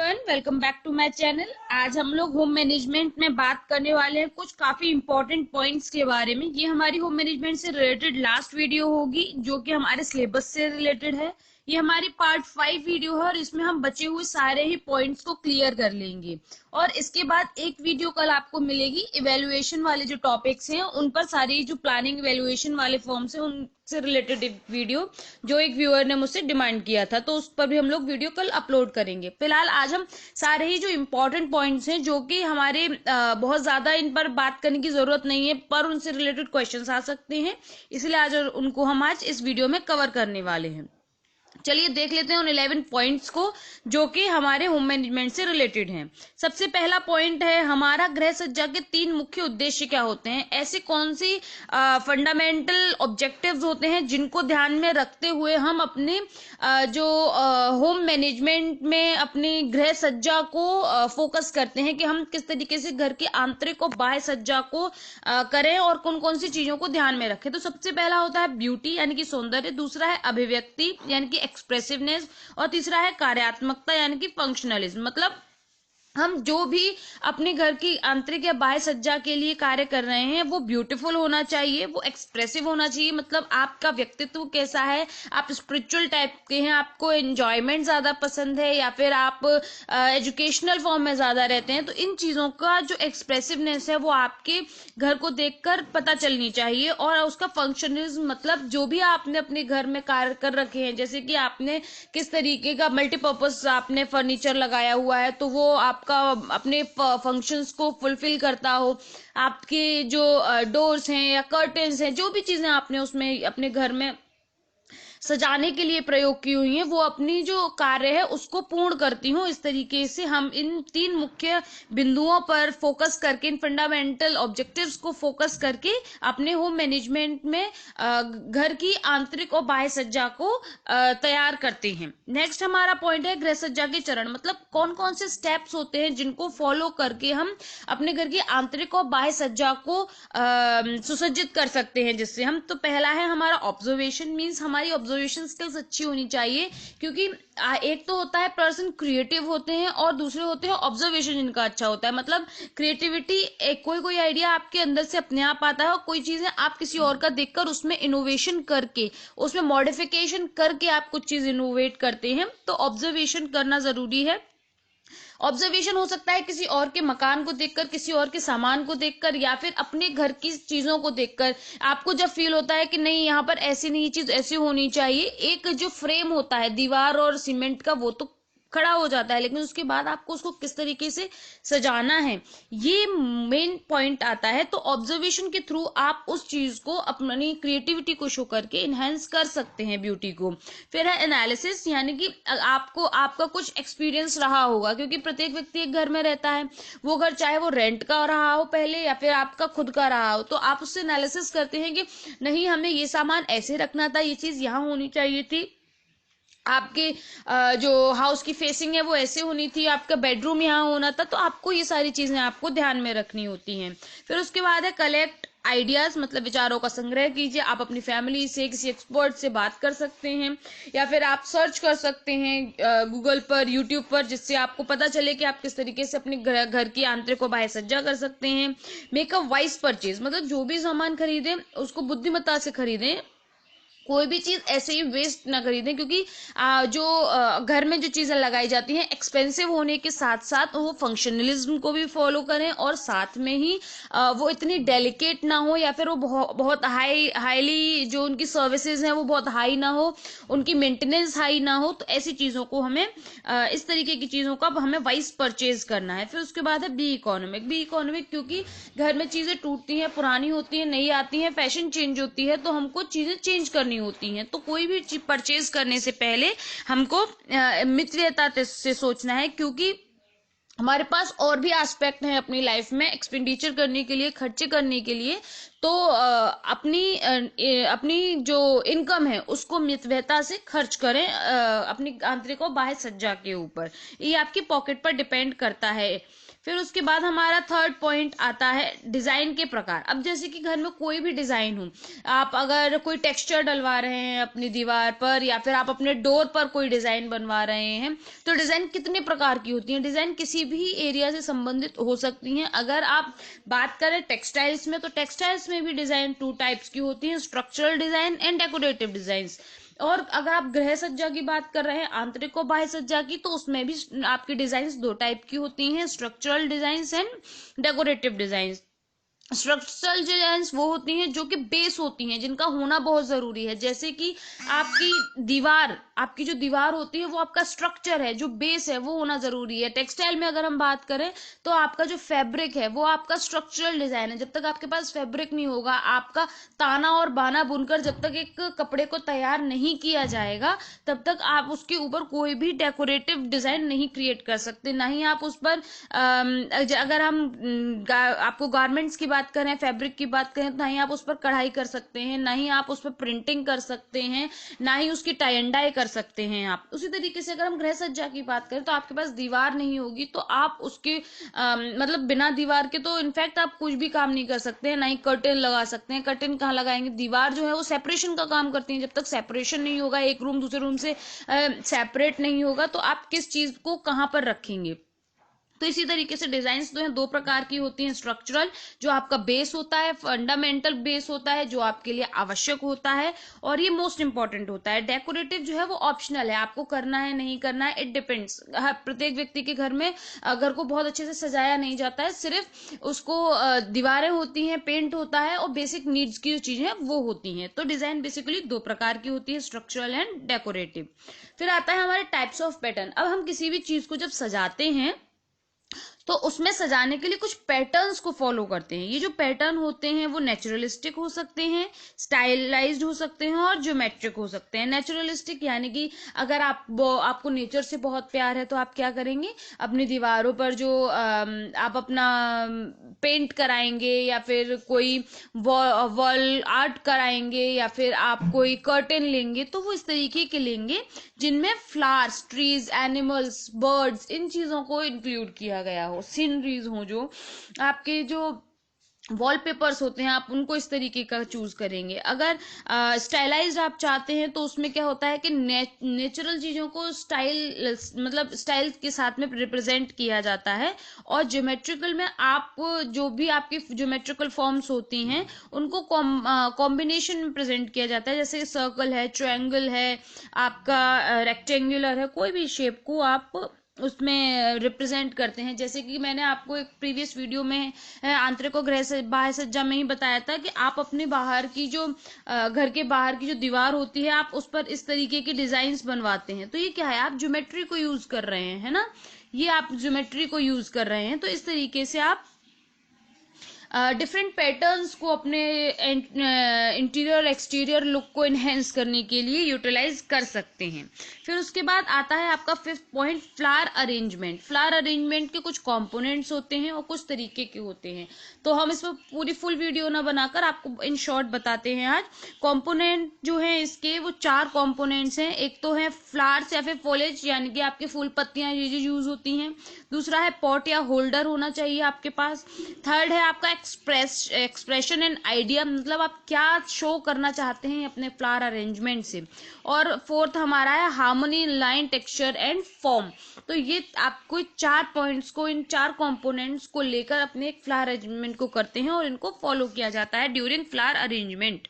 Everyone, welcome back to my channel. आज हम लोग होम मैनेजमेंट में बात करने वाले हैं कुछ काफी इंपॉर्टेंट पॉइंट्स के बारे में। ये हमारी होम मैनेजमेंट से रिलेटेड लास्ट वीडियो होगी जो कि हमारे सिलेबस से रिलेटेड है। ये हमारी पार्ट 5 वीडियो है और इसमें हम बचे हुए सारे ही पॉइंट्स को क्लियर कर लेंगे। और इसके बाद एक वीडियो कल आपको मिलेगी इवेल्युएशन वाले जो टॉपिक्स हैं उन पर, सारी जो प्लानिंग इवेल्युएशन वाले फॉर्म्स हैं उनसे रिलेटेड वीडियो जो एक व्यूअर ने मुझसे डिमांड किया था, तो उस पर भी हम लोग वीडियो कल अपलोड करेंगे। फिलहाल आज हम सारे ही जो इम्पोर्टेंट पॉइंट्स हैं जो कि हमारे बहुत ज्यादा इन पर बात करने की जरूरत नहीं है पर उनसे रिलेटेड क्वेश्चंस आ सकते हैं, इसलिए आज उनको हम आज इस वीडियो में कवर करने वाले हैं। चलिए देख लेते हैं उन 11 पॉइंट्स को जो कि हमारे होम मैनेजमेंट से रिलेटेड हैं। सबसे पहला पॉइंट है, हमारा गृह सज्जा के 3 मुख्य उद्देश्य क्या होते हैं। ऐसी कौन सी फंडामेंटल ऑब्जेक्टिव्स होते हैं जिनको ध्यान में रखते हुए हम अपने जो होम मैनेजमेंट में अपनी गृह सज्जा को फोकस करते हैं कि हम किस तरीके से घर की आंतरिक और बाह्य सज्जा को करें और कौन कौन सी चीजों को ध्यान में रखें। तो सबसे पहला होता है ब्यूटी यानी कि सौंदर्य, दूसरा है अभिव्यक्ति यानी कि एक्सप्रेसिवनेस, और तीसरा है कार्यात्मकता यानी कि फंक्शनलिज्म। मतलब हम जो भी अपने घर की आंतरिक या बाह्य सज्जा के लिए कार्य कर रहे हैं वो ब्यूटीफुल होना चाहिए, वो एक्सप्रेसिव होना चाहिए। मतलब आपका व्यक्तित्व कैसा है, आप स्पिरिचुअल टाइप के हैं, आपको एंजॉयमेंट ज्यादा पसंद है या फिर आप एजुकेशनल फॉर्म में ज्यादा रहते हैं, तो इन चीजों का जो एक्सप्रेसिवनेस है वो आपके घर को देखकर पता चलनी चाहिए। और उसका फंक्शनलिज्म मतलब जो भी आपने अपने घर में कार्य कर रखे हैं, जैसे कि आपने किस तरीके का मल्टीपर्पज आपने फर्नीचर लगाया हुआ है तो वो आपका अपने फंक्शंस को फुलफिल करता हो। आपके जो डोर्स हैं या कर्टेन्स हैं, जो भी चीजें आपने उसमें अपने घर में सजाने के लिए प्रयोग की हुई है वो अपनी जो कार्य है उसको पूर्ण करती हूँ। इस तरीके से हम इन 3 मुख्य बिंदुओं पर फोकस करके, इन फंडामेंटल ऑब्जेक्टिव्स को फोकस करके अपने होम मैनेजमेंट में घर की आंतरिक और बाह्य सज्जा को तैयार करते हैं। नेक्स्ट हमारा पॉइंट है गृह सज्जा के चरण, मतलब कौन कौन से स्टेप्स होते हैं जिनको फॉलो करके हम अपने घर की आंतरिक और बाह्य सज्जा को सुसज्जित कर सकते हैं। जिससे हम, तो पहला है हमारा ऑब्जर्वेशन, मीन्स हमारी ऑब्जर्वेशन स्किल्स अच्छी होनी चाहिए, क्योंकि एक तो होता है पर्सन क्रिएटिव होते हैं और दूसरे होते हैं ऑब्जर्वेशन जिनका अच्छा होता है। मतलब क्रिएटिविटी, एक कोई आइडिया आपके अंदर से अपने आप आता है और कोई चीजें आप किसी और का देखकर उसमें इनोवेशन करके, उसमें मॉडिफिकेशन करके आप कुछ चीज इनोवेट करते हैं, तो ऑब्जर्वेशन करना जरूरी है। ऑब्जर्वेशन हो सकता है किसी और के मकान को देखकर, किसी और के सामान को देखकर, या फिर अपने घर की चीजों को देखकर आपको जब फील होता है कि नहीं यहाँ पर ऐसी नहीं, चीज ऐसी होनी चाहिए। एक जो फ्रेम होता है दीवार और सीमेंट का वो तो खड़ा हो जाता है, लेकिन उसके बाद आपको उसको किस तरीके से सजाना है ये मेन पॉइंट आता है। तो ऑब्जर्वेशन के थ्रू आप उस चीज को अपनी क्रिएटिविटी को शो करके इनहेंस कर सकते हैं ब्यूटी को। फिर है एनालिसिस, यानी कि आपको आपका कुछ एक्सपीरियंस रहा होगा, क्योंकि प्रत्येक व्यक्ति एक घर में रहता है, वो घर चाहे वो रेंट का रहा हो पहले या फिर आपका खुद का रहा हो, तो आप उससे एनालिसिस करते हैं कि नहीं हमें ये सामान ऐसे रखना था, ये चीज यहाँ होनी चाहिए थी, आपके जो हाउस की फेसिंग है वो ऐसे होनी थी, आपका बेडरूम यहाँ होना था। तो आपको ये सारी चीजें आपको ध्यान में रखनी होती हैं। फिर उसके बाद है कलेक्ट आइडियाज, मतलब विचारों का संग्रह कीजिए। आप अपनी फैमिली से, किसी एक्सपर्ट से बात कर सकते हैं या फिर आप सर्च कर सकते हैं गूगल पर, यूट्यूब पर, जिससे आपको पता चले कि आप किस तरीके से अपने घर की आंतरिक और बाह्य सज्जा कर सकते हैं। मेक अ वाइज परचेज, मतलब जो भी सामान खरीदें उसको बुद्धिमत्ता से खरीदें, कोई भी चीज ऐसे ही वेस्ट ना खरीदें, क्योंकि जो घर में जो चीजें लगाई जाती हैं एक्सपेंसिव होने के साथ साथ वो फंक्शनलिज्म को भी फॉलो करें और साथ में ही वो इतनी डेलिकेट ना हो या फिर वो बहुत हाईली जो उनकी सर्विसेज हैं वो बहुत हाई ना हो, उनकी मेंटेनेंस हाई ना हो। तो ऐसी चीजों को हमें इस तरीके की चीजों का हमें वाइज परचेज करना है। फिर उसके बाद है बी इकोनॉमिक। बी इकोनॉमिक क्योंकि घर में चीजें टूटती हैं, पुरानी होती हैं, नई आती हैं, फैशन चेंज होती है, तो हमको चीजें चेंज करनी होती हैं। तो कोई भी चीज परचेज करने से पहले हमको मितव्ययता से सोचना है, क्योंकि हमारे पास और भी एस्पेक्ट हैं अपनी लाइफ में एक्सपेंडिचर करने के लिए, खर्चे करने के लिए, तो अपनी जो इनकम है उसको मितव्ययता से खर्च करें अपनी आंतरिक और बाह्य सज्जा के ऊपर। ये आपकी पॉकेट पर डिपेंड करता है। फिर उसके बाद हमारा थर्ड पॉइंट आता है डिजाइन के प्रकार। अब जैसे कि घर में कोई भी डिजाइन हो, आप अगर कोई टेक्सचर डलवा रहे हैं अपनी दीवार पर, या फिर आप अपने डोर पर कोई डिजाइन बनवा रहे हैं, तो डिजाइन कितने प्रकार की होती है। डिजाइन किसी भी एरिया से संबंधित हो सकती हैं। अगर आप बात करें टेक्सटाइल्स में, तो टेक्सटाइल्स में भी डिजाइन टू टाइप्स की होती है, structural design and decorative design. और अगर आप गृह सज्जा की बात कर रहे हैं, आंतरिक और बाह्य सज्जा की, तो उसमें भी आपकी डिजाइन दो टाइप की होती हैं, structural design and decorative design. Structural designs वो होती हैं जो कि बेस होती हैं, जिनका होना बहुत जरूरी है। जैसे कि आपकी दीवार, आपकी जो दीवार होती है वो आपका स्ट्रक्चर है, जो बेस है वो होना जरूरी है। टेक्सटाइल में अगर हम बात करें तो आपका जो फैब्रिक है वो आपका स्ट्रक्चरल डिजाइन है। जब तक आपके पास फैब्रिक नहीं होगा, आपका ताना और बाना बुनकर जब तक एक कपड़े को तैयार नहीं किया जाएगा, तब तक आप उसके ऊपर कोई भी डेकोरेटिव डिजाइन नहीं क्रिएट कर सकते। ना ही आप उस पर अगर हम आपको गारमेंट्स की बात करें, फैब्रिक की बात करें, तो ना ही आप उस पर कढ़ाई कर सकते हैं, ना ही आप उस पर प्रिंटिंग कर सकते हैं, ना ही उसकी टाई एंड डाई कर सकते हैं आप। उसी तरीके से अगर हम गृह सज्जा की बात करें, तो आपके पास दीवार नहीं होगी तो आप उसके मतलब बिना दीवार के तो इनफैक्ट आप कुछ भी काम नहीं कर सकते हैं। ना ही कर्टेन लगा सकते हैं। कर्टेन कहाँ लगाएंगे? दीवार जो है वो सेपरेशन का काम करती है। जब तक सेपरेशन नहीं होगा, एक रूम दूसरे रूम से सेपरेट नहीं होगा, तो आप किस चीज को कहाँ पर रखेंगे। तो इसी तरीके से डिजाइन्स जो है दो प्रकार की होती हैं, स्ट्रक्चरल जो आपका बेस होता है, फंडामेंटल बेस होता है जो आपके लिए आवश्यक होता है और ये मोस्ट इंपॉर्टेंट होता है। डेकोरेटिव जो है वो ऑप्शनल है, आपको करना है नहीं करना है, इट डिपेंड्स। प्रत्येक व्यक्ति के घर में घर को बहुत अच्छे से सजाया नहीं जाता है, सिर्फ उसको दीवारें होती हैं, पेंट होता है और बेसिक नीड्स की जो चीजें वो होती हैं। तो डिजाइन बेसिकली दो प्रकार की होती है, स्ट्रक्चरल एंड डेकोरेटिव। फिर आता है हमारे टाइप्स ऑफ पैटर्न। अब हम किसी भी चीज को जब सजाते हैं तो उसमें सजाने के लिए कुछ पैटर्न्स को फॉलो करते हैं। ये जो पैटर्न होते हैं वो नेचुरलिस्टिक हो सकते हैं, स्टाइलाइज्ड हो सकते हैं और ज्योमेट्रिक हो सकते हैं। नेचुरलिस्टिक यानी कि अगर आपको नेचर से बहुत प्यार है तो आप क्या करेंगे, अपनी दीवारों पर जो आप अपना पेंट कराएंगे या फिर कोई वॉल आर्ट कराएंगे या फिर आप कोई कर्टेन लेंगे, तो वो इस तरीके के लेंगे जिनमें फ्लावर्स, ट्रीज, एनिमल्स, बर्ड्स, इन चीजों को इंक्लूड किया गया हो, सीनरीज हो। जो आपके जो वॉलपेपर्स होते हैं आप उनको इस तरीके का चूज करेंगे। अगर स्टाइलाइज्ड आप चाहते हैं तो उसमें क्या होता है कि नेचुरल चीजों को स्टाइल मतलब स्टाइल के साथ में रिप्रेजेंट किया जाता है। और ज्योमेट्रिकल में आप जो भी आपकी ज्योमेट्रिकल फॉर्म्स होती हैं उनको कॉम्बिनेशन में प्रेजेंट किया जाता है। जैसे सर्कल है, ट्रायंगल है, आपका रेक्टेंगुलर है, कोई भी शेप को आप उसमें रिप्रेजेंट करते हैं। जैसे कि मैंने आपको एक प्रीवियस वीडियो में आंतरिक और गृह से बाह्य सज्जा में ही बताया था कि आप अपने बाहर की जो घर के बाहर की जो दीवार होती है आप उस पर इस तरीके की डिजाइन्स बनवाते हैं। तो ये क्या है, आप ज्योमेट्री को यूज कर रहे हैं, है ना, ये आप ज्योमेट्री को यूज कर रहे हैं। तो इस तरीके से आप डिफरेंट पैटर्न्स को अपने इंटीरियर एक्सटीरियर लुक को इनहेंस करने के लिए यूटिलाइज कर सकते हैं। फिर उसके बाद आता है आपका fifth point, flower arrangement. Flower arrangement के कुछ कंपोनेंट्स होते हैं और कुछ तरीके के होते हैं। तो हम इस पर पूरी फुल वीडियो ना बनाकर आपको इन शॉर्ट बताते हैं आज। कंपोनेंट जो है इसके वो चार कंपोनेंट्स हैं। एक तो है फ्लावर्स या फिर फॉलेज यानी कि आपके फूल पत्तियां ये जो यूज होती हैं। दूसरा है पॉट या होल्डर होना चाहिए आपके पास। थर्ड है आपका एक्सप्रेशन एंड आइडिया, मतलब आप क्या शो करना चाहते हैं अपने फ्लावर अरेंजमेंट से। और फोर्थ हमारा है harmony, line, texture and form. तो ये आपको चार पॉइंट्स को, इन चार कंपोनेंट्स को लेकर अपने एक फ्लावर अरेंजमेंट को करते हैं और इनको फॉलो किया जाता है ड्यूरिंग फ्लावर अरेंजमेंट।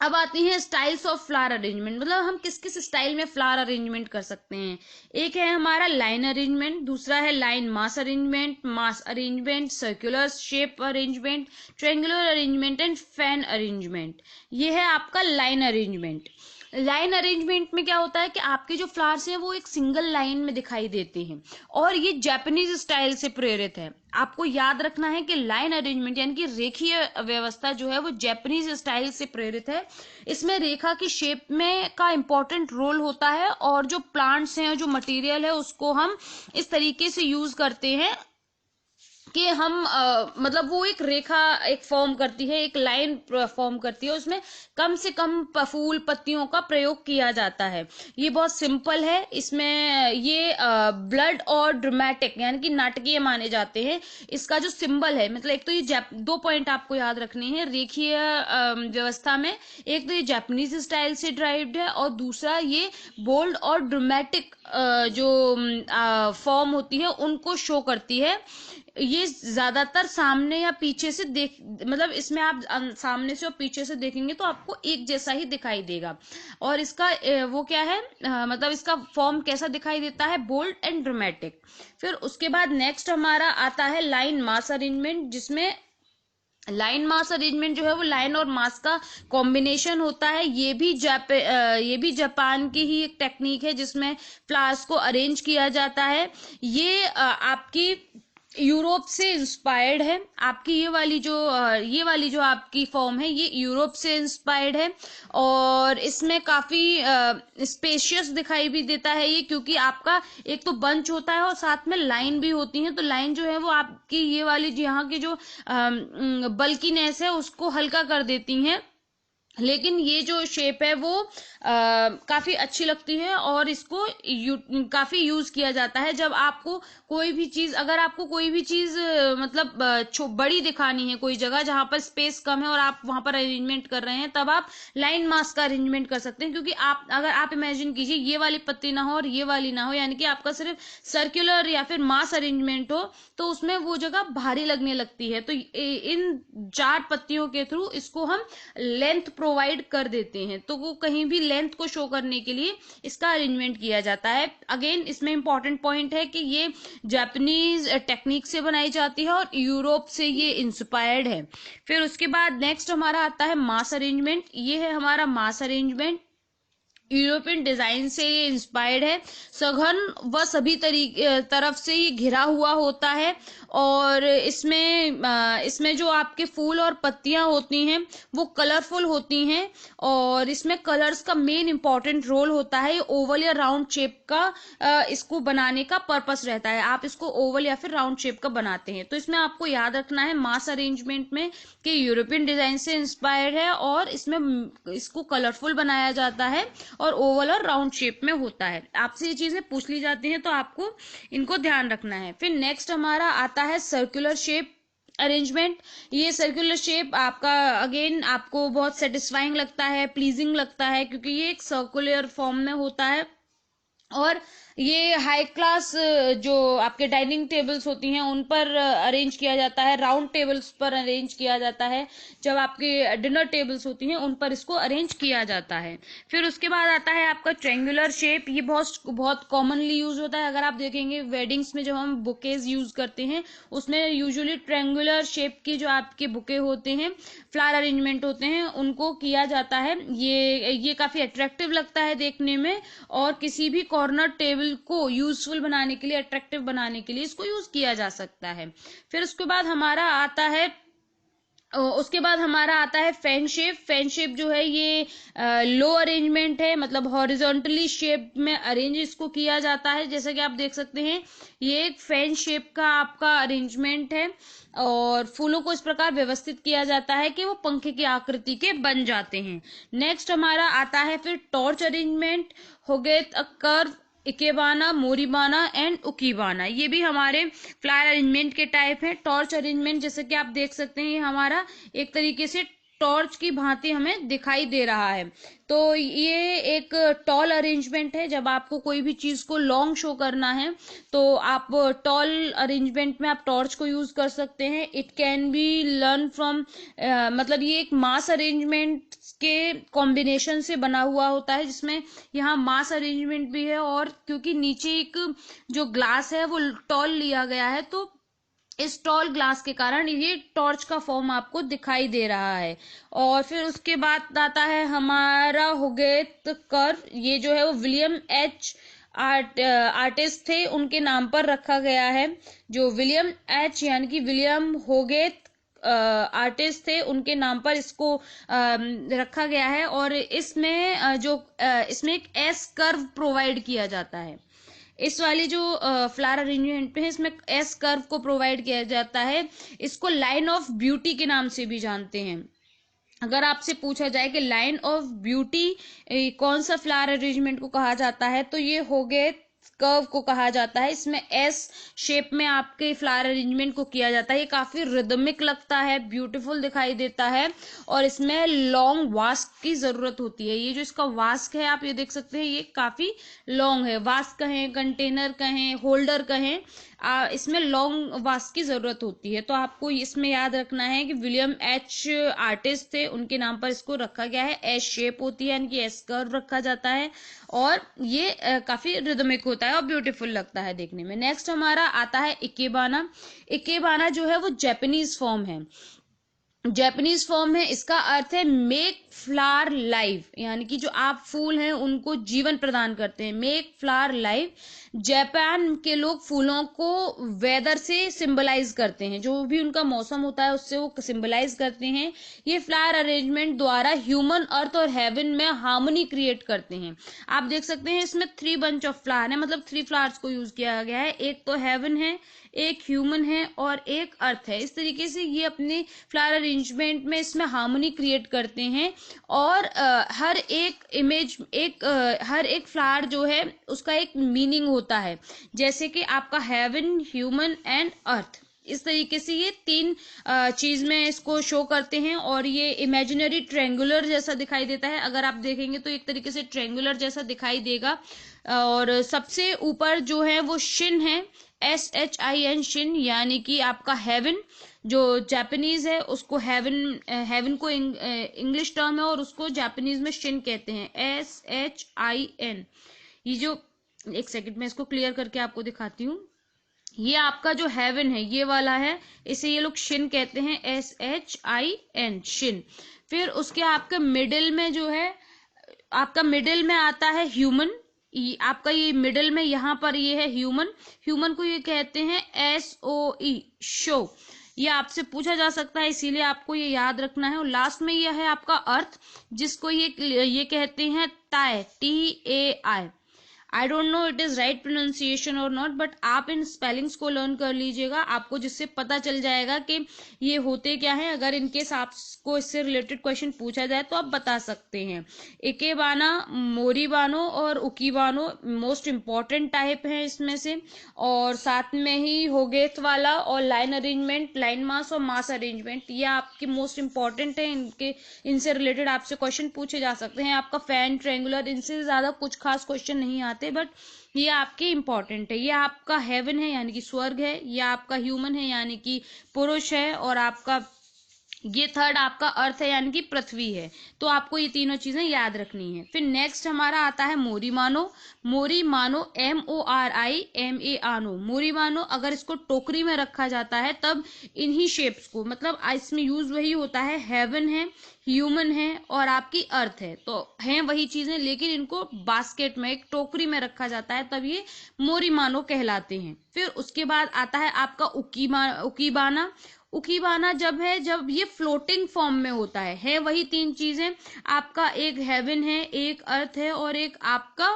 अब आती हैं स्टाइल्स ऑफ फ्लावर अरेंजमेंट, मतलब हम किस किस स्टाइल में फ्लावर अरेंजमेंट कर सकते हैं। एक है हमारा लाइन अरेंजमेंट, दूसरा है line mass arrangement, circular shape arrangement, triangular arrangement and fan arrangement. ये है आपका लाइन अरेंजमेंट। लाइन अरेंजमेंट में क्या होता है कि आपके जो फ्लावर्स हैं वो एक सिंगल लाइन में दिखाई देते हैं और ये जापानीज स्टाइल से प्रेरित है। आपको याद रखना है कि लाइन अरेंजमेंट यानी कि रेखीय व्यवस्था जो है वो जापानीज स्टाइल से प्रेरित है। इसमें रेखा की शेप में का इंपॉर्टेंट रोल होता है और जो प्लांट्स हैं, जो मटेरियल है, उसको हम इस तरीके से यूज करते हैं कि हम मतलब वो एक रेखा एक फॉर्म करती है, एक लाइन फॉर्म करती है, उसमें कम से कम फूल पत्तियों का प्रयोग किया जाता है। ये बहुत सिंपल है। इसमें ये ब्लड और ड्रामेटिक यानी कि नाटकीय माने जाते हैं। इसका जो सिंबल है, मतलब एक तो ये दो पॉइंट आपको याद रखने हैं रेखीय व्यवस्था में। एक तो ये जापानीज स्टाइल से ड्राइव्ड है और दूसरा ये बोल्ड और ड्रामेटिक जो फॉर्म होती है उनको शो करती है। ये ज्यादातर सामने या पीछे से देख, मतलब इसमें आप सामने से और पीछे से देखेंगे तो आपको एक जैसा ही दिखाई देगा। और इसका वो क्या है, मतलब इसका फॉर्म कैसा दिखाई देता है, बोल्ड एंड ड्रामेटिक। फिर उसके बाद नेक्स्ट हमारा आता है लाइन मास अरेंजमेंट, जिसमें लाइन मास अरेंजमेंट जो है वो लाइन और मास का कॉम्बिनेशन होता है। ये भी जापान की ही एक टेक्निक है जिसमें फ्लावर्स को अरेंज किया जाता है। ये आपकी यूरोप से इंस्पायर्ड है। आपकी ये वाली जो आपकी फॉर्म है ये यूरोप से इंस्पायर्ड है और इसमें काफी स्पेशियस दिखाई भी देता है ये, क्योंकि आपका एक तो बंच होता है और साथ में लाइन भी होती है। तो लाइन जो है वो आपकी ये वाली यहाँ की जो बल्कीनेस है उसको हल्का कर देती हैं, लेकिन ये जो शेप है वो काफी अच्छी लगती है और इसको काफी यूज किया जाता है। जब आपको कोई भी चीज, अगर आपको कोई भी चीज मतलब बड़ी दिखानी है, कोई जगह जहां पर स्पेस कम है और आप वहां पर अरेंजमेंट कर रहे हैं, तब आप लाइन मास्क का अरेंजमेंट कर सकते हैं। क्योंकि अगर आप इमेजिन कीजिए ये वाली पत्ती ना हो और ये वाली ना हो, यानी कि आपका सिर्फ सर्कुलर या फिर मास अरेंजमेंट हो, तो उसमें वो जगह भारी लगने लगती है। तो इन 4 पत्तियों के थ्रू इसको हम लेंथ प्रोवाइड कर देते हैं, तो वो कहीं भी लेंथ को शो करने के लिए इसका अरेंजमेंट किया जाता है। अगेन इसमें इंपॉर्टेंट पॉइंट है कि ये जापानीज टेक्निक से बनाई जाती है और यूरोप से ये इंस्पायर्ड है। फिर उसके बाद नेक्स्ट हमारा आता है मास अरेंजमेंट। ये है हमारा मास अरेंजमेंट, यूरोपियन डिजाइन से ये इंस्पायर्ड है। सघन व सभी तरफ से ये घिरा हुआ होता है और इसमें जो आपके फूल और पत्तियां होती हैं वो कलरफुल होती हैं और इसमें कलर्स का मेन इंपॉर्टेंट रोल होता है। ये ओवल या राउंड शेप का इसको बनाने का पर्पस रहता है। आप इसको ओवल या फिर राउंड शेप का बनाते हैं। तो इसमें आपको याद रखना है मास अरेंजमेंट में कि यूरोपियन डिजाइन से इंस्पायर्ड है और इसमें इसको कलरफुल बनाया जाता है और ओवल और राउंड शेप में होता है। आपसे ये चीजें पूछ ली जाती हैं तो आपको इनको ध्यान रखना है। फिर नेक्स्ट हमारा आता है सर्कुलर शेप अरेंजमेंट। ये सर्कुलर शेप आपका अगेन आपको बहुत सेटिस्फाइंग लगता है, प्लीजिंग लगता है, क्योंकि ये एक सर्कुलर फॉर्म में होता है और ये हाई क्लास जो आपके डाइनिंग टेबल्स होती हैं उन पर अरेंज किया जाता है, राउंड टेबल्स पर अरेंज किया जाता है, जब आपकी डिनर टेबल्स होती हैं उन पर इसको अरेंज किया जाता है। फिर उसके बाद आता है आपका ट्रायंगुलर शेप। ये बहुत कॉमनली यूज होता है। अगर आप देखेंगे वेडिंग्स में जब हम बुकेज यूज करते हैं उसमें यूजुअली ट्रायंगुलर शेप की जो आपके बुके होते हैं, फ्लावर अरेंजमेंट होते हैं, उनको किया जाता है। ये काफी अट्रैक्टिव लगता है देखने में और किसी भी कॉर्नर टेबल को यूजफुल बनाने के लिए, अट्रैक्टिव बनाने के लिए इसको यूज किया जा सकता है। फिर उसके बाद हमारा आता है फैन शेप। फैन शेप जो है ये लो अरेंजमेंट है, मतलब हॉरिजॉन्टली शेप में अरेंज इसको किया जाता है। जैसा कि आप देख सकते हैं ये एक फैन शेप का आपका अरेंजमेंट है और फूलों को इस प्रकार व्यवस्थित किया जाता है कि वो पंखे की आकृति के बन जाते हैं। नेक्स्ट हमारा आता है फिर torch arrangement. Hogarth curve, ikebana, moribana and ukibana, ये भी हमारे फ्लावर अरेंजमेंट के टाइप हैं। टॉर्च अरेंजमेंट जैसे कि आप देख सकते हैं ये हमारा एक तरीके से टॉर्च की भांति हमें दिखाई दे रहा है। तो ये एक टॉल अरेंजमेंट है। जब आपको कोई भी चीज को लॉन्ग शो करना है तो आप टॉल अरेंजमेंट में आप टॉर्च को यूज कर सकते हैं। It can be learn from, मतलब ये एक मास अरेंजमेंट के कॉम्बिनेशन से बना हुआ होता है, जिसमें यहाँ मास अरेंजमेंट भी है और क्योंकि नीचे एक जो ग्लास है वो टॉल लिया गया है तो इस टॉल ग्लास के कारण ये टॉर्च का फॉर्म आपको दिखाई दे रहा है। और फिर उसके बाद आता है हमारा हुगेट कर्व। ये जो है वो विलियम एच आर्टिस्ट थे, उनके नाम पर रखा गया है। जो विलियम एच यानी कि विलियम होगेट आर्टिस्ट थे, उनके नाम पर इसको रखा गया है। और इसमें इसमें एक एस कर्व प्रोवाइड किया जाता है। इस वाली जो फ्लावर अरेंजमेंट पे है, इसमें एस कर्व को प्रोवाइड किया जाता है। इसको लाइन ऑफ ब्यूटी के नाम से भी जानते हैं। अगर आपसे पूछा जाए कि लाइन ऑफ ब्यूटी कौन सा फ्लावर अरेंजमेंट को कहा जाता है, तो ये हो गए कर्व को कहा जाता है। इसमें एस शेप में आपके फ्लावर अरेंजमेंट को किया जाता है। ये काफी रिदमिक लगता है, ब्यूटीफुल दिखाई देता है। और इसमें लॉन्ग वास्क की जरूरत होती है। ये जो इसका वास्क है, आप ये देख सकते हैं, ये काफी लॉन्ग है। वास्क कहें, कंटेनर कहें, होल्डर कहें, इसमें लॉन्ग वास्क की जरूरत होती है। तो आपको इसमें याद रखना है कि विलियम एच आर्टिस्ट थे, उनके नाम पर इसको रखा गया है। एस शेप होती है, यानी कि एस कर्व रखा जाता है। और ये काफी रिदमिक होता है और ब्यूटीफुल लगता है देखने में। नेक्स्ट हमारा आता है इकेबाना। इकेबाना जो है वो जापानीज फॉर्म है। जैपनीज फॉर्म है। इसका अर्थ है मेक फ्लावर लाइव, यानी कि जो आप फूल हैं उनको जीवन प्रदान करते हैं। Make flower live. जापान के लोग फूलों को वेदर से सिंबलाइज करते हैं, जो भी उनका मौसम होता है उससे वो सिंबलाइज करते हैं। ये फ्लावर अरेंजमेंट द्वारा ह्यूमन, अर्थ और हेवन में हार्मनी क्रिएट करते हैं। आप देख सकते हैं इसमें 3 बंच ऑफ फ्लावर है, मतलब 3 फ्लावर्स को यूज किया गया है। एक तो हेवन है, एक ह्यूमन है और एक अर्थ है। इस तरीके से ये अपने फ्लावर अरेंजमेंट में इसमें हार्मनी क्रिएट करते हैं। और हर एक इमेज, हर एक फ्लावर जो है उसका एक मीनिंग होता है, जैसे कि आपका हेवन, ह्यूमन एंड अर्थ। इस तरीके से ये 3 चीज में इसको शो करते हैं। और ये इमेजिनरी ट्रेंगुलर जैसा दिखाई देता है। अगर आप देखेंगे तो एक तरीके से ट्रेंगुलर जैसा दिखाई देगा। और सबसे ऊपर जो है वो शिन है, SHIN, शिन, यानी कि आपका हेवन। जो जापानीज है उसको हेवन, हेवन को इंग्लिश टर्म है और उसको जापानीज में शिन कहते हैं, SHIN। ये जो, एक सेकंड में इसको क्लियर करके आपको दिखाती हूँ। ये आपका जो हेवन है ये वाला है, इसे ये लोग शिन कहते हैं, SHIN, शिन। फिर उसके आपके मिडिल में जो है, आपका मिडिल में आता है ह्यूमन। आपका ये मिडिल में यहाँ पर ये है ह्यूमन। ह्यूमन को ये कहते हैं SOE, शो। ये आपसे पूछा जा सकता है, इसीलिए आपको ये याद रखना है। और लास्ट में ये है आपका अर्थ, जिसको ये कहते हैं tie, TAI। I don't know it is right pronunciation और नॉट, बट आप इन स्पेलिंग्स को लर्न कर लीजिएगा, आपको जिससे पता चल जाएगा कि ये होते क्या है। अगर इनकेस आपको इससे रिलेटेड क्वेश्चन पूछा जाए तो आप बता सकते हैं। इकेबाना, मोरीबानो और उकीबानो मोस्ट इंपॉर्टेंट टाइप है इसमें से। और साथ में ही होगेथ वाला और लाइन अरेंजमेंट, लाइन मास और मास अरेंजमेंट, ये आपके मोस्ट इंपॉर्टेंट है। इनसे रिलेटेड आपसे क्वेश्चन पूछे जा सकते हैं। आपका फैन, ट्रायंगुलर, इनसे ज्यादा कुछ खास क्वेश्चन नहीं आते, बट ये आपके इंपॉर्टेंट है। ये आपका हेवन है यानी कि स्वर्ग है, ये आपका ह्यूमन है यानी कि पुरुष है, और आपका ये थर्ड आपका अर्थ है यानी कि पृथ्वी है। तो आपको ये तीनों चीजें याद रखनी है। फिर नेक्स्ट हमारा आता है मोरीमानो। मोरीमानो, MORIMANO। मोरीमानो अगर इसको टोकरी में रखा जाता है तब इन्हीं शेप्स को, मतलब इसमें यूज वही होता है, हेवन है, ह्यूमन है और आपकी अर्थ है, तो हैं वही चीजें, लेकिन इनको बास्केट में, एक टोकरी में रखा जाता है, तब ये मोरीमानो कहलाते हैं। फिर उसके बाद आता है आपका उकीबाना। उकीबाना जब ये फ्लोटिंग फॉर्म में होता है वही 3 चीजें, आपका एक हेवन है, एक अर्थ है और एक आपका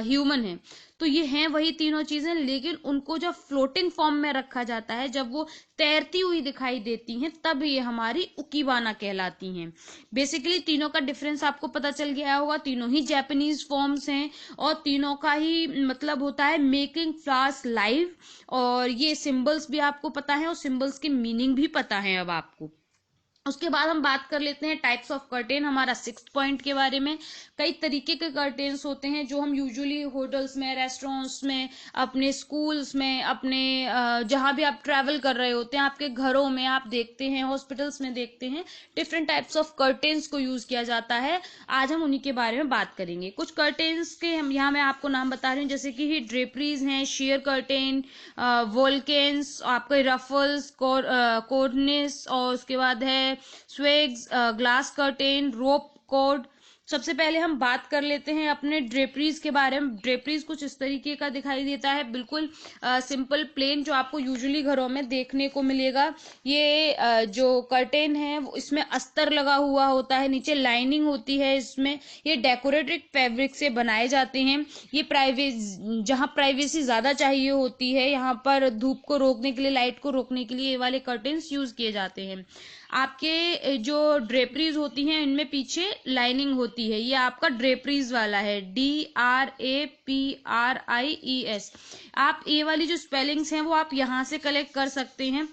ह्यूमन है। तो ये हैं वही तीनों चीजें, लेकिन उनको जब फ्लोटिंग फॉर्म में रखा जाता है, जब वो तैरती हुई दिखाई देती हैं, तब ये हमारी उकीबाना कहलाती हैं। बेसिकली तीनों का डिफरेंस आपको पता चल गया होगा। तीनों ही जापानीज फॉर्म्स हैं और तीनों का ही मतलब होता है मेकिंग फ्लावर्स लाइव। और ये सिंबल्स भी आपको पता है और सिंबल्स के मीनिंग भी पता है अब आपको। उसके बाद हम बात कर लेते हैं टाइप्स ऑफ कर्टेन, हमारा 6th पॉइंट के बारे में। कई तरीके के कर्टेन्स होते हैं जो हम यूजुअली होटल्स में, रेस्टोरेंट्स में, अपने स्कूल्स में, अपने जहाँ भी आप ट्रैवल कर रहे होते हैं, आपके घरों में आप देखते हैं, हॉस्पिटल्स में देखते हैं, डिफरेंट टाइप्स ऑफ कर्टेन्स को यूज किया जाता है। आज हम उन्हीं के बारे में बात करेंगे। कुछ कर्टेन्स के हम यहाँ मैं आपको नाम बता रही हूँ, जैसे कि ड्रेपरीज हैं, शेयर कर्टेन, वोल्केन्स, आपके रफल्स, कोर्निस, और उसके बाद है स्वेग्स, ग्लास कर्टेन, रोप कोड। सबसे पहले हम बात कर लेते हैं अपने ड्रेपरीज के बारे में। ड्रेपरीज कुछ इस तरीके का दिखाई देता है, बिल्कुल सिंपल प्लेन, जो आपको यूजुअली घरों में देखने को मिलेगा। ये जो कर्टेन है वो इसमें अस्तर लगा हुआ होता है, नीचे लाइनिंग होती है इसमें। ये डेकोरेटिव फैब्रिक से बनाए जाते हैं। ये जहाँ प्राइवेसी ज्यादा चाहिए होती है, यहाँ पर धूप को रोकने के लिए, लाइट को रोकने के लिए ये वाले कर्टेन्स यूज किए जाते हैं। आपके जो ड्रेपरीज होती हैं इनमें पीछे लाइनिंग होती है, ये आपका ड्रेपरीज वाला है, DRAPRIES। आप ये वाली जो स्पेलिंग्स हैं वो आप यहाँ से कलेक्ट कर सकते हैं।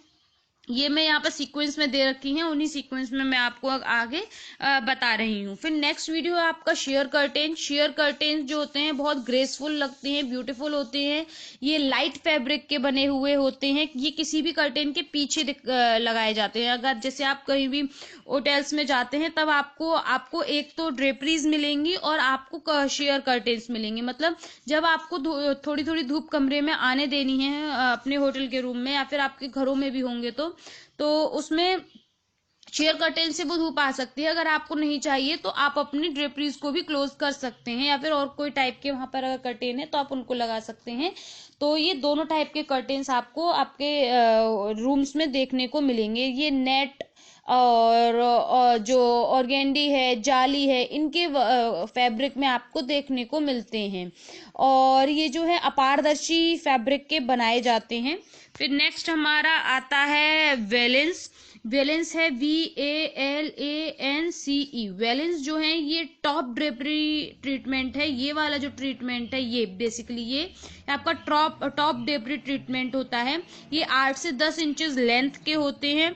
ये मैं यहाँ पर सीक्वेंस में दे रखी हैं, उन्हीं सीक्वेंस में मैं आपको आगे बता रही हूँ। फिर नेक्स्ट वीडियो है आपका शेयर कर्टेन। शेयर कर्टेन जो होते हैं बहुत ग्रेसफुल लगते हैं, ब्यूटीफुल होते हैं। ये लाइट फैब्रिक के बने हुए होते हैं। ये किसी भी कर्टेन के पीछे लगाए जाते हैं। अगर जैसे आप कहीं भी होटल्स में जाते हैं तब आपको एक तो ड्रेपरीज मिलेंगी और आपको शेयर कर्टेन्स मिलेंगे। मतलब जब आपको थोड़ी थोड़ी धूप कमरे में आने देनी है अपने होटल के रूम में, या फिर आपके घरों में भी होंगे तो उसमें शेयर कर्टेन से वो धूप आ सकती है। अगर आपको नहीं चाहिए तो आप अपनी ड्रेपरीज को भी क्लोज कर सकते हैं, या फिर और कोई टाइप के वहां पर अगर कर्टेन है तो आप उनको लगा सकते हैं। तो ये दोनों टाइप के कर्टेन्स आपको आपके रूम्स में देखने को मिलेंगे। ये नेट और जो ऑर्गेंडी है, जाली है, इनके फैब्रिक में आपको देखने को मिलते हैं। और ये जो है अपारदर्शी फैब्रिक के बनाए जाते हैं। फिर नेक्स्ट हमारा आता है वेलेंस। वेलेंस है VALANCE। वेलेंस जो है ये टॉप ड्रेपरी ट्रीटमेंट है। ये वाला जो ट्रीटमेंट है ये बेसिकली ये आपका टॉप ड्रेपरी ट्रीटमेंट होता है। ये 8 से 10 इंचेस लेंथ के होते हैं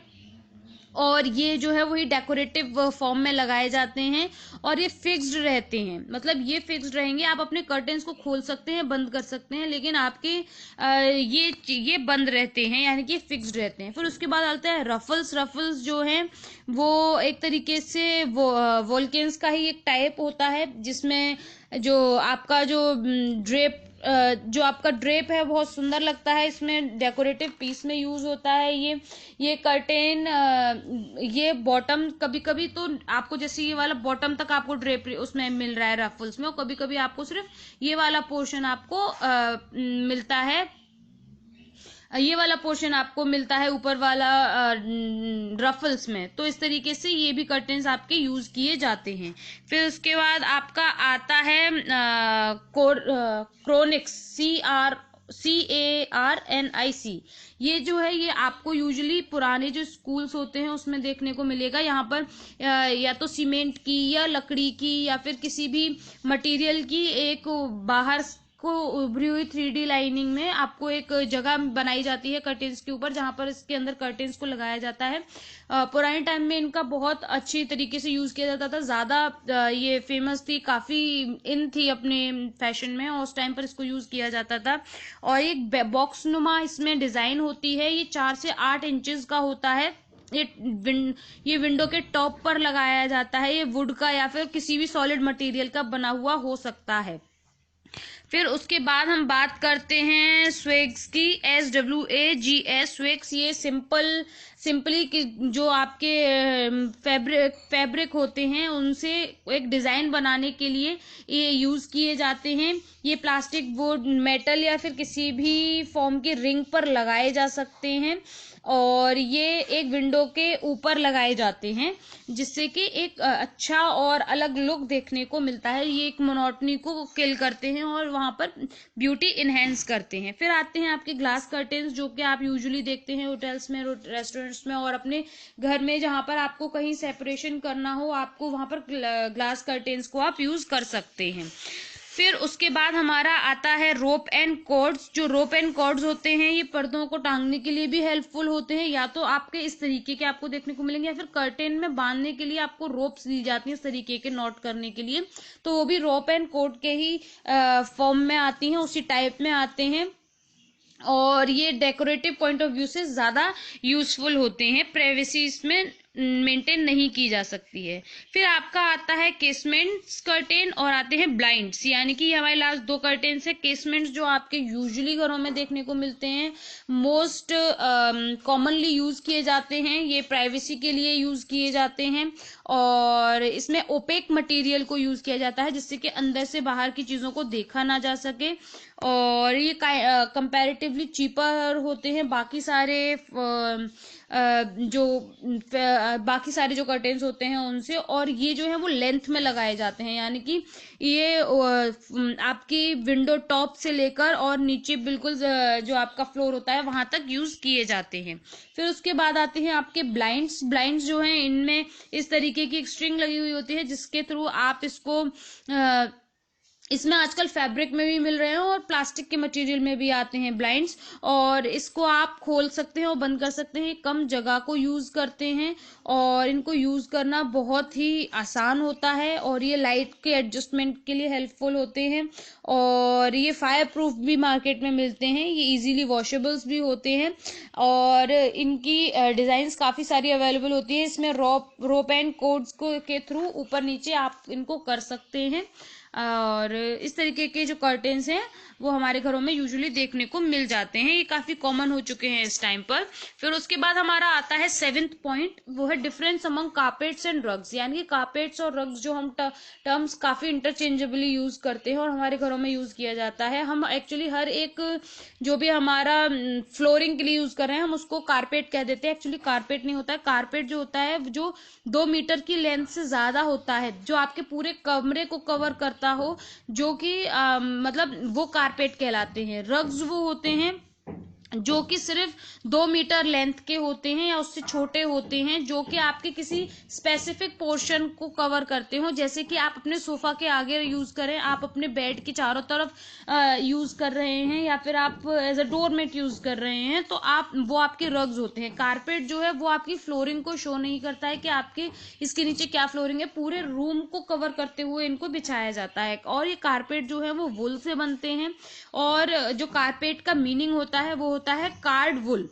और ये जो है वही डेकोरेटिव फॉर्म में लगाए जाते हैं और ये फिक्स्ड रहते हैं। मतलब ये फिक्स्ड रहेंगे, आप अपने कर्टेन्स को खोल सकते हैं, बंद कर सकते हैं, लेकिन आपके ये बंद रहते हैं, यानी कि फिक्स्ड रहते हैं। फिर उसके बाद आता है रफल्स। रफल्स जो हैं वो एक तरीके से वो वोल्केन्स का ही एक टाइप होता है, जिसमें जो आपका जो आपका ड्रेप है बहुत सुंदर लगता है। इसमें डेकोरेटिव पीस में यूज होता है। ये कर्टेन ये बॉटम कभी कभी तो आपको, जैसे ये वाला बॉटम तक आपको ड्रेप उसमें मिल रहा है रफल्स में, और कभी कभी आपको सिर्फ ये वाला पोर्शन आपको मिलता है। ये वाला पोर्शन आपको मिलता है ऊपर वाला रफल्स में। तो इस तरीके से ये भी कर्टेन्स आपके यूज किए जाते हैं। फिर उसके बाद आपका आता है क्रोनिक्स, CARNIC। ये जो है ये आपको यूजुअली पुराने जो स्कूल्स होते हैं उसमें देखने को मिलेगा। यहाँ पर या तो सीमेंट की या लकड़ी की या फिर किसी भी मटेरियल की एक बाहर को उभरी हुई 3D लाइनिंग में आपको एक जगह बनाई जाती है कर्टेन्स के ऊपर, जहां पर इसके अंदर कर्टेन्स को लगाया जाता है। पुराने टाइम में इनका बहुत अच्छी तरीके से यूज किया जाता था। ज्यादा ये फेमस थी, काफी इन थी अपने फैशन में, और उस टाइम पर इसको यूज किया जाता था। और एक बॉक्स नुमा इसमें डिजाइन होती है। ये 4 से 8 इंचेस का होता है। ये विंडो के टॉप पर लगाया जाता है। ये वुड का या फिर किसी भी सॉलिड मटेरियल का बना हुआ हो सकता है। फिर उसके बाद हम बात करते हैं स्वेग्स की, SWAGS स्वेग्स। ये सिंपली जो आपके फैब्रिक होते हैं उनसे एक डिजाइन बनाने के लिए ये यूज किए जाते हैं। ये प्लास्टिक, बोर्ड, मेटल या फिर किसी भी फॉर्म के रिंग पर लगाए जा सकते हैं, और ये एक विंडो के ऊपर लगाए जाते हैं, जिससे कि एक अच्छा और अलग लुक देखने को मिलता है। ये एक मोनोटनी को किल करते हैं और वहां पर ब्यूटी इनहेंस करते हैं। फिर आते हैं आपके ग्लास कर्टेन्स, जो कि आप यूजुअली देखते हैं होटल्स में, रेस्टोरेंट्स में, और अपने घर में जहां पर आपको कहीं सेपरेशन करना हो, आपको वहां पर ग्लास कर्टेन्स को आप यूज कर सकते हैं। फिर उसके बाद हमारा आता है रोप एंड कॉर्ड्स। जो रोप एंड कॉर्ड्स होते हैं ये पर्दों को टांगने के लिए भी हेल्पफुल होते हैं, या तो आपके इस तरीके के आपको देखने को मिलेंगे, या फिर कर्टेन में बांधने के लिए आपको रोप्स दी जाती हैं इस तरीके के नॉट करने के लिए, तो वो भी रोप एंड कॉर्ड के ही फॉर्म में आती हैं, उसी टाइप में आते हैं। और ये डेकोरेटिव पॉइंट ऑफ व्यू से ज्यादा यूजफुल होते हैं, प्राइवेसी इसमें मेंटेन नहीं की जा सकती है। फिर आपका आता है केसमेंट्स कर्टेन और आते हैं ब्लाइंड्स, यानी कि हमारे लास्ट दो कर्टेन्स है। केसमेंट्स जो आपके यूजुअली घरों में देखने को मिलते हैं, मोस्ट कॉमनली यूज किए जाते हैं, ये प्राइवेसी के लिए यूज किए जाते हैं और इसमें ओपेक मटेरियल को यूज किया जाता है जिससे कि अंदर से बाहर की चीजों को देखा ना जा सके, और ये कंपैरेटिवली चीपर होते हैं बाकी सारे बाकी सारे जो कर्टेन्स होते हैं उनसे, और ये जो है वो लेंथ में लगाए जाते हैं, यानी कि ये आपकी विंडो टॉप से लेकर और नीचे बिल्कुल जो आपका फ्लोर होता है वहां तक यूज किए जाते हैं। फिर उसके बाद आते हैं आपके ब्लाइंड्स। ब्लाइंड्स जो हैं इनमें इस तरीके की एक स्ट्रिंग लगी हुई होती है जिसके थ्रू आप इसको इसमें आजकल फैब्रिक में भी मिल रहे हैं और प्लास्टिक के मटेरियल में भी आते हैं ब्लाइंड्स, और इसको आप खोल सकते हैं और बंद कर सकते हैं, कम जगह को यूज करते हैं और इनको यूज करना बहुत ही आसान होता है, और ये लाइट के एडजस्टमेंट के लिए हेल्पफुल होते हैं, और ये फायर प्रूफ भी मार्केट में मिलते हैं, ये इजीली वॉशेबल्स भी होते हैं, और इनकी डिजाइन्स काफी सारी अवेलेबल होती है। इसमें रोप एंड कॉर्ड्स को के थ्रू ऊपर नीचे आप इनको कर सकते हैं, और इस तरीके के जो कर्टेन्स हैं वो हमारे घरों में यूजुअली देखने को मिल जाते हैं, ये काफी कॉमन हो चुके हैं इस टाइम पर। फिर उसके बाद हमारा आता है 7th पॉइंट, वो है difference among carpets and rugs, यानी कि कारपेट्स और रग्स जो हम टर्म्स काफी इंटरचेंजेबली यूज करते हैं और हमारे घरों में यूज किया जाता है। हम एक्चुअली हर एक जो भी हमारा फ्लोरिंग के लिए यूज कर रहे हैं हम उसको कारपेट कह देते हैं, एक्चुअली कारपेट नहीं होता है। कारपेट जो होता है जो 2 मीटर की लेंथ से ज्यादा होता है, जो आपके पूरे कमरे को कवर करता हो, जो कि मतलब वो कारपेट कहलाते हैं। रग्स वो होते हैं जो कि सिर्फ 2 मीटर लेंथ के होते हैं या उससे छोटे होते हैं, जो कि आपके किसी स्पेसिफिक पोर्शन को कवर करते हो, जैसे कि आप अपने सोफा के आगे यूज करें, आप अपने बेड के चारों तरफ यूज कर रहे हैं, या फिर आप एज अ डोरमेट यूज कर रहे हैं, तो आप वो आपके रग्स होते हैं। कारपेट जो है वो आपकी फ्लोरिंग को शो नहीं करता है कि आपके इसके नीचे क्या फ्लोरिंग है, पूरे रूम को कवर करते हुए इनको बिछाया जाता है। और ये कारपेट जो है वो वुल से बनते हैं, और जो कारपेट का मीनिंग होता है वो होता है कार्ड वुल,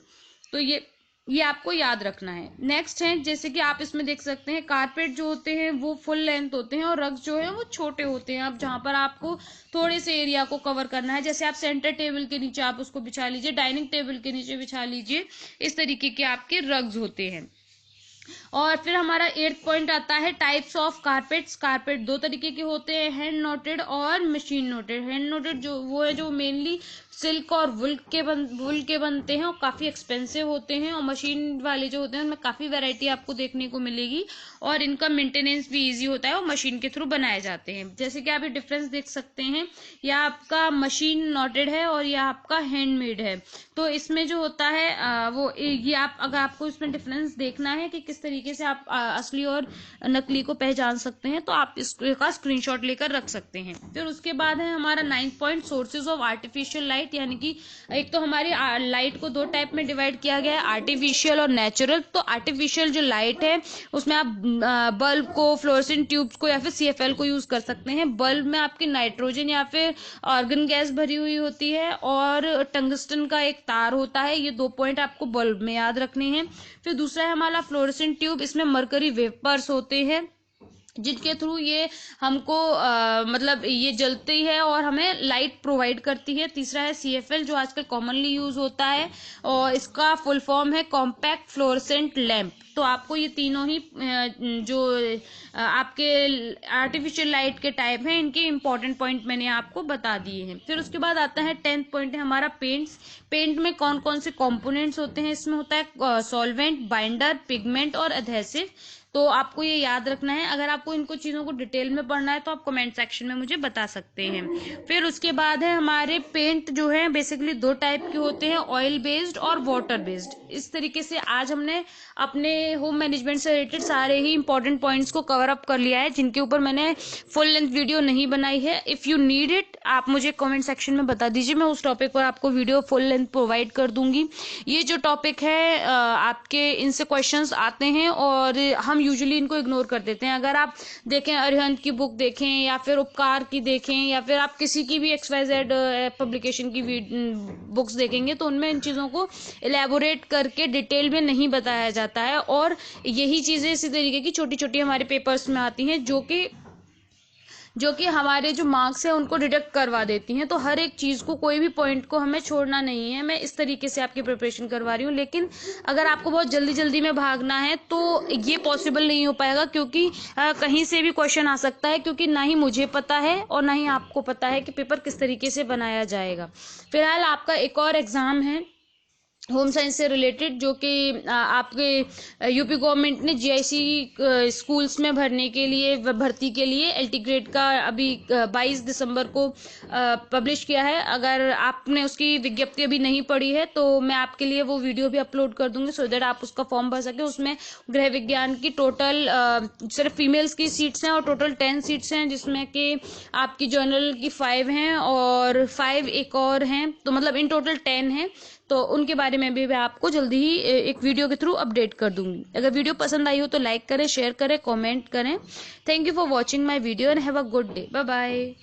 तो ये आपको याद रखना है। नेक्स्ट है, जैसे कि आप इसमें देख सकते हैं, कारपेट जो होते हैं वो फुल लेंथ होते हैं और रग्स जो है वो छोटे होते हैं। अब जहां पर आपको थोड़े से एरिया को कवर करना है, जैसे आप सेंटर टेबल के नीचे आप उसको बिछा लीजिए, डाइनिंग टेबल के नीचे बिछा लीजिए, इस तरीके के आपके रग्स होते हैं। और फिर हमारा 8th पॉइंट आता है टाइप्स ऑफ कारपेट्स। कारपेट 2 तरीके के होते हैं, हैंड नोटेड और मशीन नोटेड। हैंड नोटेड जो वो है जो मेनली सिल्क और वुल के बनते हैं और काफी एक्सपेंसिव होते हैं, और मशीन वाले जो होते हैं उनमें काफी वैरायटी आपको देखने को मिलेगी और इनका मेंटेनेंस भी इजी होता है और मशीन के थ्रू बनाए जाते हैं। जैसे कि आप ये डिफरेंस देख सकते हैं, यह आपका मशीन नोटेड है और यह आपका हैंडमेड है। तो इसमें जो होता है वो ये आप अगर आपको इसमें डिफरेंस देखना है कि किस तरीके से आप असली और नकली को पहचान सकते हैं, तो आप इसका स्क्रीनशॉट लेकर रख सकते हैं। फिर उसके बाद है हमारा 9th point sources of artificial light, यानी कि एक तो हमारी लाइट को 2 टाइप में डिवाइड किया गया है, आर्टिफिशियल और नेचुरल। तो आर्टिफिशियल जो लाइट है उसमें आप बल्ब को, फ्लोरेसेंट ट्यूब्स को या फिर CFL को यूज कर सकते हैं। बल्ब में आपकी नाइट्रोजन या फिर आर्गन गैस भरी हुई होती है और टंगस्टन का एक तार होता है, ये 2 पॉइंट आपको बल्ब में याद रखने हैं। फिर दूसरा है हमारा फ्लोरेसेंट ट्यूब, इसमें मरकरी वेपर्स होते हैं जिनके थ्रू ये हमको मतलब ये जलती है और हमें लाइट प्रोवाइड करती है। तीसरा है CFL जो आजकल कॉमनली यूज होता है और इसका फुल फॉर्म है कॉम्पैक्ट फ्लोरेसेंट लैंप। तो आपको ये तीनों ही जो आपके आर्टिफिशियल लाइट के टाइप हैं इनके इंपॉर्टेंट पॉइंट मैंने आपको बता दिए हैं। फिर उसके बाद आता है 10th पॉइंट है हमारा पेंट्स। पेंट में कौन कौन से कंपोनेंट्स होते हैं, इसमें होता है सॉल्वेंट, बाइंडर, पिगमेंट और एडहेसिव। तो आपको ये याद रखना है। अगर आपको इनको चीज़ों को डिटेल में पढ़ना है तो आप कमेंट सेक्शन में मुझे बता सकते हैं। फिर उसके बाद है हमारे पेंट जो है बेसिकली दो टाइप के होते हैं, ऑयल बेस्ड और वाटर बेस्ड। इस तरीके से आज हमने अपने होम मैनेजमेंट से रिलेटेड सारे ही इंपॉर्टेंट पॉइंट्स को कवर अप कर लिया है, जिनके ऊपर मैंने फुल लेंथ वीडियो नहीं बनाई है। इफ़ यू नीड इट, आप मुझे कमेंट सेक्शन में बता दीजिए, मैं उस टॉपिक पर आपको वीडियो फुल लेंथ प्रोवाइड कर दूंगी। ये जो टॉपिक है आपके इनसे क्वेश्चंस आते हैं और हम यूजुअली इनको इग्नोर कर देते हैं। अगर आप देखें, अरिहंत की बुक देखें या फिर उपकार की देखें या फिर आप किसी की भी XYZ पब्लिकेशन की बुक्स देखेंगे तो उनमें इन चीज़ों को इलेबोरेट करके डिटेल में नहीं बताया जाता है, और यही चीज़ें इसी तरीके की छोटी छोटी हमारे पेपर्स में आती हैं जो कि हमारे जो मार्क्स हैं उनको डिडक्ट करवा देती हैं। तो हर एक चीज़ को, कोई भी पॉइंट को हमें छोड़ना नहीं है। मैं इस तरीके से आपकी प्रिपरेशन करवा रही हूँ, लेकिन अगर आपको बहुत जल्दी जल्दी में भागना है तो ये पॉसिबल नहीं हो पाएगा, क्योंकि कहीं से भी क्वेश्चन आ सकता है, क्योंकि ना ही मुझे पता है और ना ही आपको पता है कि पेपर किस तरीके से बनाया जाएगा। फिलहाल आपका एक और एग्ज़ाम है होम साइंस से रिलेटेड, जो कि आपके यूपी गवर्नमेंट ने GIC स्कूल्स में भर्ती के लिए LT ग्रेड का अभी 22 दिसंबर को पब्लिश किया है। अगर आपने उसकी विज्ञप्ति अभी नहीं पढ़ी है तो मैं आपके लिए वो वीडियो भी अपलोड कर दूंगी, सो दैट आप उसका फॉर्म भर सके। उसमें गृह विज्ञान की टोटल सिर्फ फीमेल्स की सीट्स हैं और टोटल 10 सीट्स हैं, जिसमें कि आपकी जनरल की 5 हैं और 5 एक और हैं, तो मतलब इन टोटल 10 हैं। तो उनके बारे में भी मैं आपको जल्दी ही एक वीडियो के थ्रू अपडेट कर दूंगी। अगर वीडियो पसंद आई हो तो लाइक करें, शेयर करें, कमेंट करें। Thank you for watching my video and have a good day. Bye bye.